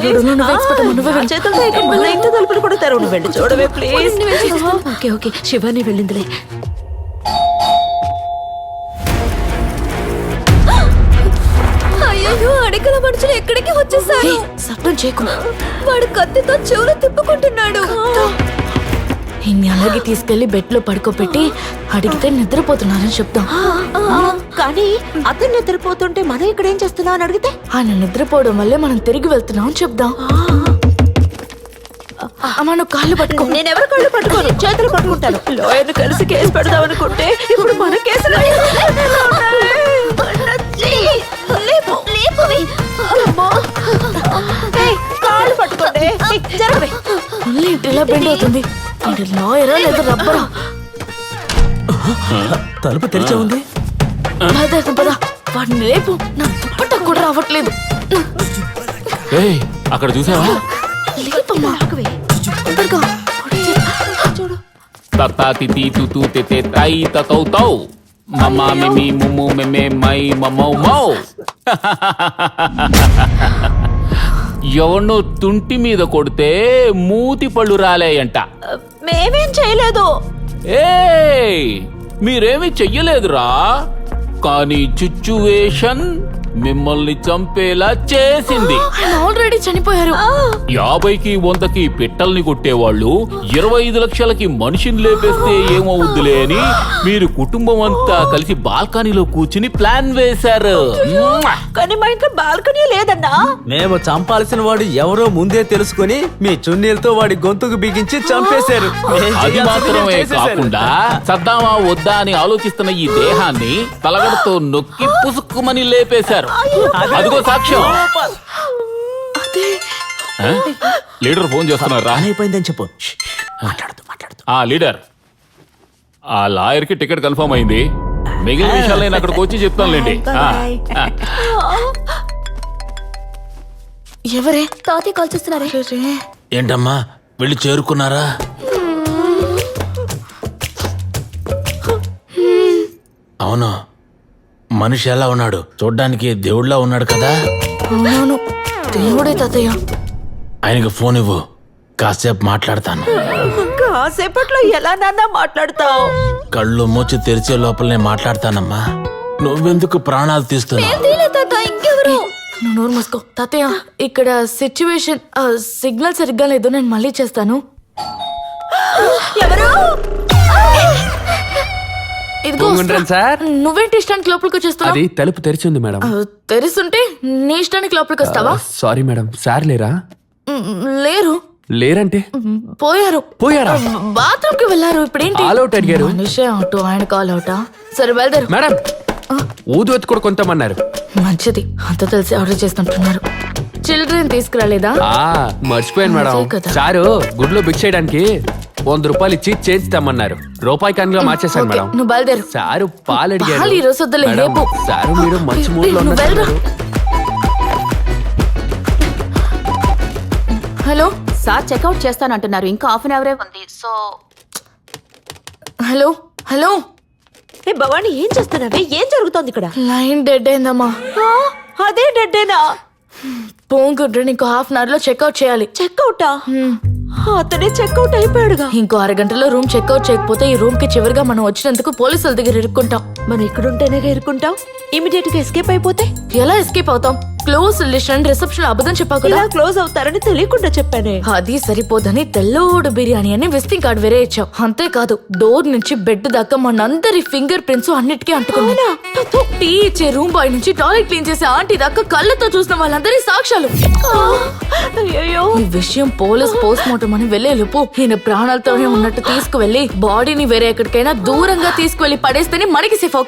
వస్తున్నాడు. నువ్వు ఎక్స్పెక్ట్ నువ్వే వెళ్ళు. చేతులతో ఇక్కడ మన ఇంటి తలుపులు కూడా తెరవు. నువ్వు వెళ్ళి చూడవే ప్లీజ్. ఓకే ఓకే శివాని వెళ్ళిందిలే. అయ్యో అడిగల మనుషులు ఎక్కడికి వచ్చేసారు. శబ్దం చేయకు. వాడు కత్తితో చెవులు తిప్పుకుంటున్నాడు. ఇన్ని అలాగే తీసుకెళ్లి బెడ్ లో పడుకోబెట్టి అడిగితే నిద్రపోతున్నారని చెప్తాం. కానీ అతను నిద్రపోతుంటే మనం ఇక్కడ ఏం చేస్తున్నావు అని అడిగితే ఆయన నిద్రపోవడం వల్లే మనం తిరిగి వెళ్తున్నాం అని చెప్దాం. మనం కాళ్ళు పట్టుకో. నేను ఎవరి కాళ్ళు పట్టుకోను, చేతులు పట్టుకుంటాను. లాయర్ని కలిసి కేసు పెడదాం అనుకుంటే ఇప్పుడు మన కేసులు కాళ్ళు పట్టుకోండి. జరగవే. ఇలా బెండ్ అవుతుంది. లాయరా లేదా రబ్బరా? తలుపు తెరిచే ఉంది. పద వాడిని లేపు. నా దుప్పట కూడా రావట్లేదు. అక్కడ చూసావా? లేపమ్మా. తొందరగా. చూడు. తత్తా తితి తుతు తెతే తై తతౌ తౌ మమ్మా మిమి ముము మెమే మై మమౌ మౌ. ఎవన్నో తుంటి మీద కొడితే మూతి పళ్ళు రాలేయంట. మేమేం చేయలేదు. మీరేమీ చెయ్యలేదురా, కానీ సిచ్యువేషన్ మిమ్మల్ని చంపేలా చేసింది. ఆల్రెడీ చనిపోయారు. 50కి 100కి పిట్టల్ని కొట్టేవాళ్ళు 25 లక్షలకి మనిషిని లేపేస్తే ఏమవుద్దులే అని మీరు కుటుంబం అంతా కలిసి బాల్కనీలో కూర్చుని ప్లాన్ వేశారు. కానీ మా ఇంట్లో బాల్కనీ లేదన్నా. మేము చంపాల్సిన వాడు ఎవరో ముందే తెలుసుకుని మీ చున్నీలతో వాడి గొంతుకు బిగించి చంపేశారు. అది మాత్రమే కాకుండా చద్దామా వద్దా అని ఆలోచిస్తున్న ఈ దేహాన్ని తలగడతో నొక్కి పుసుక్కుమని లేపేశారు. అదిగో సాక్ష్యం. లీడర్ ఫోన్ చేస్తున్నారా? అయిపోయిందని చెప్పు. లీడర్, ఆ లాయర్ కి టికెట్ కన్ఫర్మ్ అయింది. మిగిలిన విషయాలు నేను అక్కడికి వచ్చి చెప్తానులేండి. ఎవరే? తాతయ్య కాల్ చేస్తున్నారే. ఏంటమ్మా వెళ్ళి చేరుకున్నారా? అవును, మనిషి ఎలా ఉన్నాడు? చూడ్డానికి దేవుడిలా ఉన్నాడు కదా. అవును దేవుడే తాతయ్య. ఆయనకి ఫోన్ ఇవ్వు, కాసేపు మాట్లాడతాను. కాసేపట్లో ఎలా నాన్న మాట్లాడతావు? కళ్ళు మూచి తెరిచే లోపలనే మాట్లాడతానమ్మా. నువ్వెందుకు ప్రాణాలు తీస్తున్నావు? ఇంకెవరు? నువ్వు నోరు మూసుకో. తాతయ్య ఇక్కడ సిచ్యువేషన్ సిగ్నల్ సరిగ్గా లేదు. నేను మళ్ళీ చేస్తాను. ఎవరు? ఇదిగో సార్. నువ్వేంటి ఇష్టానికి లోపలికి వచ్చేస్తావు? అది తలుపు తెరిచి ఉంది మేడం. తెరిస్తుంటే నీ ఇష్టానికి లోపలికి వస్తావా? Sorry madam. సార్ లేరా? లేరు. లేరంటే పోయారు. పోయారా? బాత్రూమ్ కి వెళ్ళారు. ఇప్పుడేంటి? ఆల్ అవుట్ అడిగారు. మనిషే అవుట్, ఆయన కాల్ అవుటా? సరే బయలుదేరు. మేడం ఊదు కూడా కొంతమన్నారు. మంచిది, అంత తెలిసి ఆర్డర్ చేస్తుంటున్నారు. చిల్డ్రన్ తీసుకురాలేదా? మర్చిపోయాను మేడం. అదే కదా. సారు గుడ్లో బిక్ చేయడానికి 100 రూపాయలు ఇచ్చి చేంజ్ తెమ్మన్నారు. రూపాయి కన్నుగా మార్చేశాను ఓకే, మేడం. నువ్వు బయలుదేరు. సారు పాలు అడిగారు. పాలు ఈ రోజు వద్దులే, మేడం, రేపు. సారు మీరు మంచి మూడ్ లో నువ్వు ఉన్నారు. వెళ్ళరా. హలో సార్ చెక్అవుట్ చేస్తానంటున్నారు. ఇంకా హాఫ్ అన్ అవరే ఉంది. So hello hello. ఏ భవాని, ఏం చేస్తున్నావే? ఏం జరుగుతోంది ఇక్కడ? లైన్ డెడ్ అయిందమ్మా. అదే డెడ్డేనా? పోంగుడ్రు నీకు హాఫ్ అన్ అవర్ లో చెక్అవుట్ చేయాలి. చెక్అవుటా? అతనే చెక్అవుట్ అయిపోయాడుగా. ఇంకో అరగంటలో రూమ్ చెక్అవుట్ చేయకపోతే ఈ రూమ్ కి చివరిగా మనం వచ్చినందుకు పోలీసుల దగ్గర ఇరుక్కుంటాం. మనం ఇక్కడుంటేనే ఇరుక్కుంటాం. ఇమీడియట్ గా ఎస్కేప్ అయిపోతే ఎలా ఎస్కేప్ అవుతాం? క్లోజ్ రిలేషన్ రిసెప్షన్ అబద్ధం చెప్పావు కదా. ఇలా క్లోజ్ అవుతారని తెలియకుండా చెప్పానే. అది సరిపోదని తెల్లోడు బిర్యానీ అని విజిటింగ్ కార్డ్ వేరే ఇచ్చావు. అంతేకాదు డోర్ నుంచి బెడ్ దాకా మనందరి ఫింగర్ ప్రింట్స్ అన్నిటికీ అంటుకున్నా. టీ ఇచ్చే రూమ్ బాయ్ నుంచి టాయిలెట్ క్లీన్ చేసే ఆంటీ దాకా కళ్ళతో చూసిన వాళ్ళందరి సాక్ష్యాలు. అయ్యో, ఈ విషయం పోలీస్ పోస్ట్ మార్టం అని వెళ్ళేలోపు ఈయన ప్రాణాలతోనే ఉన్నట్టు తీసుకువెళ్లి బాడీని వేరే ఎక్కడికైనా దూరంగా తీసుకువెళ్లి పడేస్తేనే మనకి సేఫ్.